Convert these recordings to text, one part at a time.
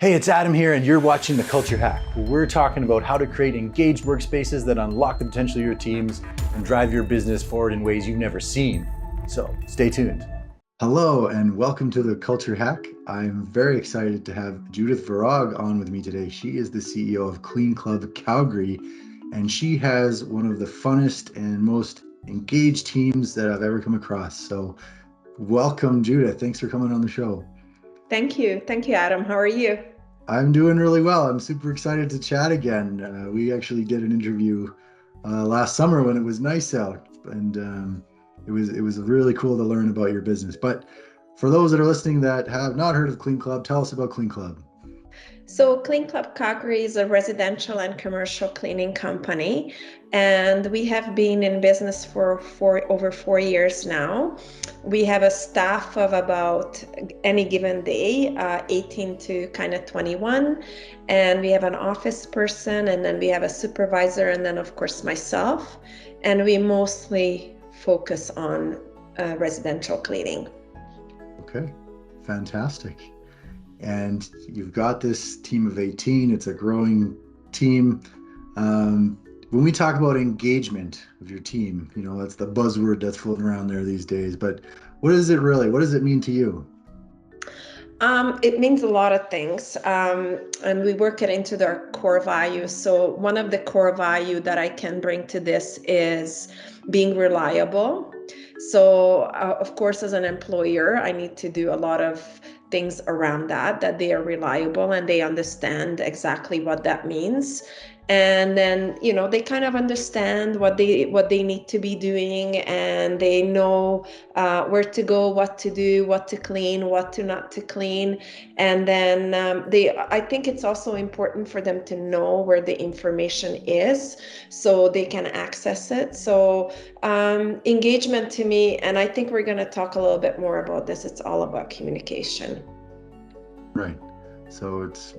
Hey, it's Adam here, and you're watching The Culture Hack, where we're talking about how to create engaged workspaces that unlock the potential of your teams and drive your business forward in ways you've never seen. So stay tuned. Hello, and welcome to The Culture Hack. I'm very excited to have Judith Virag on with me today. She is the CEO of Clean Club Calgary, and she has one of the funnest and most engaged teams that I've ever come across. So welcome, Judith. Thanks for coming on the show. Thank you. Thank you, Adam. How are you? I'm doing really well. I'm super excited to chat again. We actually did an interview last summer when it was nice out, and it was really cool to learn about your business. But for those that are listening that have not heard of Clean Club, tell us about Clean Club. So, Clean Club Calgary is a residential and commercial cleaning company, and we have been in business for over 4 years now. We have a staff of about any given day, 18 to kind of 21, and we have an office person, and then we have a supervisor, and then, of course, myself, and we mostly focus on residential cleaning. Okay, fantastic. And you've got this team of 18. It's a growing team. When we talk about engagement of your team, that's the buzzword that's floating around there these days. But what is it really? What does it mean to you? It means a lot of things, and we work it into their core values. So one of the core value that I can bring to this is being reliable. So of course, as an employer, I need to do a lot of things around that they are reliable and they understand exactly what that means. And then, they kind of understand what they need to be doing, and they know where to go, what to do, what to clean, what to not to clean. And then I think it's also important for them to know where the information is so they can access it. So engagement to me, and I think we're going to talk a little bit more about this, it's all about communication. Right. So it's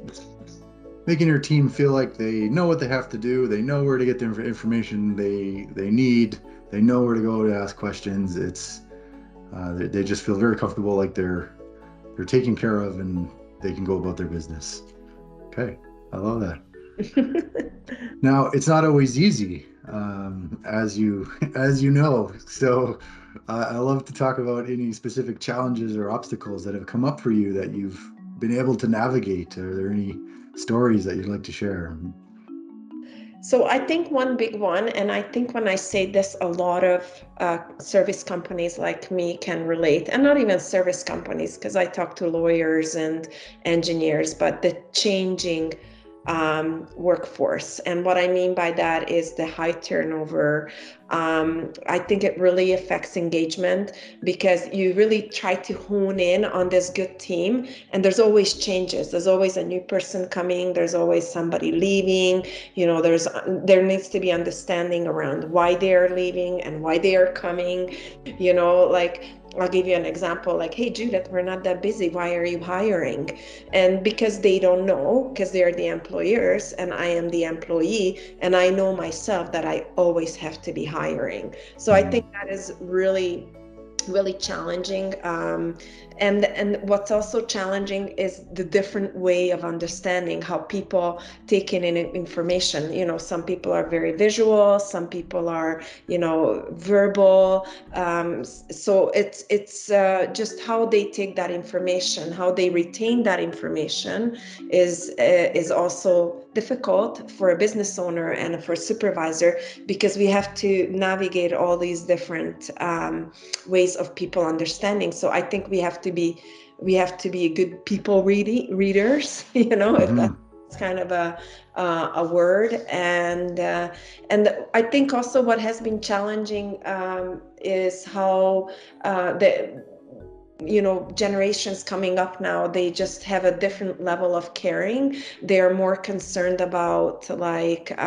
making your team feel like they know what they have to do, they know where to get the information they need, they know where to go to ask questions. It's they just feel very comfortable, like they're taken care of, and they can go about their business. Okay, I love that. Now, it's not always easy, as you know. So I love to talk about any specific challenges or obstacles that have come up for you that you've been able to navigate. Are there any stories that you'd like to share? So I think one big one, and I think when I say this, a lot of service companies like me can relate, and not even service companies, because I talk to lawyers and engineers, but the changing workforce. And what I mean by that is the high turnover. I think it really affects engagement because you really try to hone in on this good team, and there's always changes. There's always a new person coming. There's always somebody leaving. There needs to be understanding around why they're leaving and why they are coming. Like I'll give you an example, like, hey, Judith, we're not that busy. Why are you hiring? And because they don't know, because they're the employers and I am the employee, and I know myself that I always have to be hiring. So I think that is really really challenging, and what's also challenging is the different way of understanding how people take in information. Some people are very visual, some people are verbal, so it's just how they take that information, how they retain that information is also difficult for a business owner and for a supervisor, because we have to navigate all these different ways of people understanding. So I think we have to be good people readers, if that's kind of a word. And I think also what has been challenging is how the generations coming up now, they just have a different level of caring. They're more concerned about like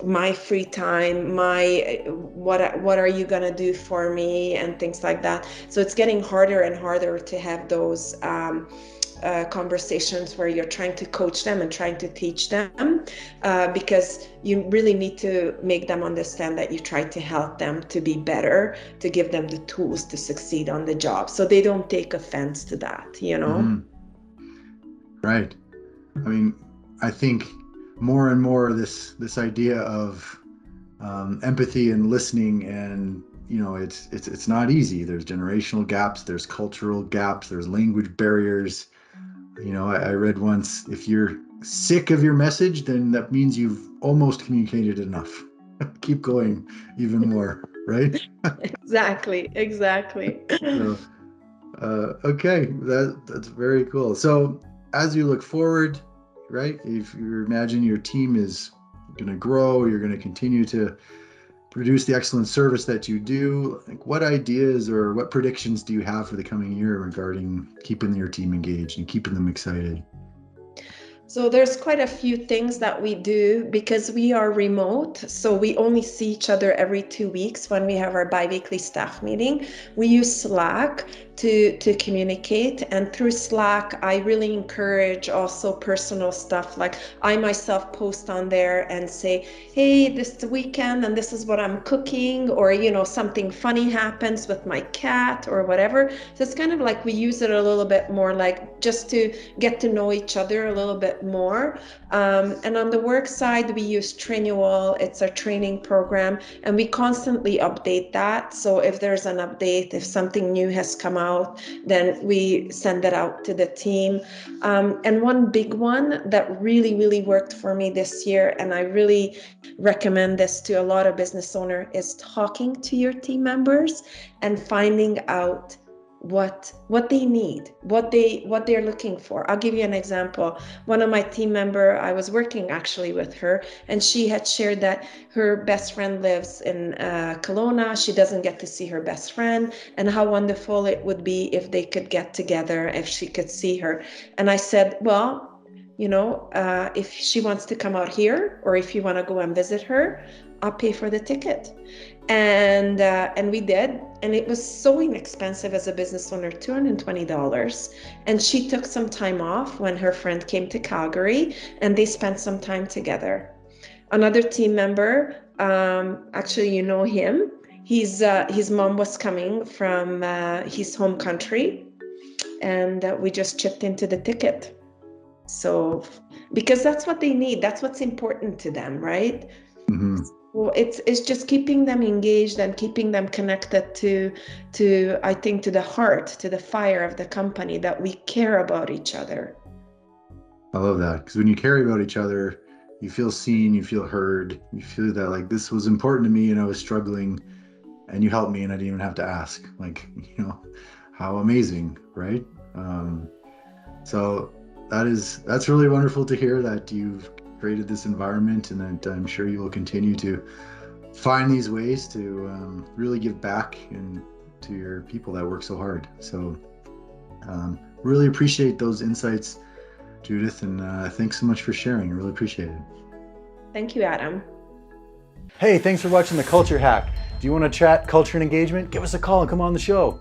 my free time, what are you gonna do for me, and things like that. So it's getting harder and harder to have those conversations where you're trying to coach them and trying to teach them, because you really need to make them understand that you try to help them to be better, to give them the tools to succeed on the job, so they don't take offense to that. Mm-hmm. Right. I mean, I think more and more this idea of empathy and listening, and it's not easy. There's generational gaps, there's cultural gaps, there's language barriers. I read once, if you're sick of your message, then that means you've almost communicated enough. Keep going even more, right? Exactly, exactly. So, okay, that's very cool. So, as you look forward, right? If you imagine your team is going to grow, you're going to continue to produce the excellent service that you do. Like, what ideas or what predictions do you have for the coming year regarding keeping your team engaged and keeping them excited? So there's quite a few things that we do because we are remote. So we only see each other every 2 weeks when we have our biweekly staff meeting. We use Slack to communicate. And through Slack, I really encourage also personal stuff. Like I myself post on there and say, hey, this is the weekend and this is what I'm cooking, or, something funny happens with my cat or whatever. So it's kind of like we use it a little bit more like just to get to know each other a little bit more. And on the work side, we use Trainual. It's our training program, and we constantly update that. So if there's an update, if something new has come out, then we send it out to the team. And one big one that really, really worked for me this year, and I really recommend this to a lot of business owners, is talking to your team members and finding out what they need, what they're looking for. I'll give you an example. One of my team member, I was working actually with her, and she had shared that her best friend lives in Kelowna. She doesn't get to see her best friend, and how wonderful it would be if they could get together, if she could see her. And I said, well, if she wants to come out here, or if you want to go and visit her, I'll pay for the ticket. And we did, and it was so inexpensive as a business owner, $220. And she took some time off when her friend came to Calgary, and they spent some time together. Another team member, actually, you know him. His mom was coming from his home country, and we just chipped into the ticket. So, because that's what they need, that's what's important to them, right? Mm-hmm. Well, it's just keeping them engaged and keeping them connected to I think to the heart, to the fire of the company, that we care about each other. I love that, because when you care about each other, you feel seen, you feel heard, you feel that like this was important to me and I was struggling, and you helped me and I didn't even have to ask. Like, how amazing, right? So that's really wonderful to hear that you've created this environment, and that I'm sure you will continue to find these ways to really give back and to your people that work so hard. So really appreciate those insights, Judith, and thanks so much for sharing. I really appreciate it. Thank you, Adam. Hey, thanks for watching The Culture Hack. Do you want to chat culture and engagement? Give us a call and come on the show.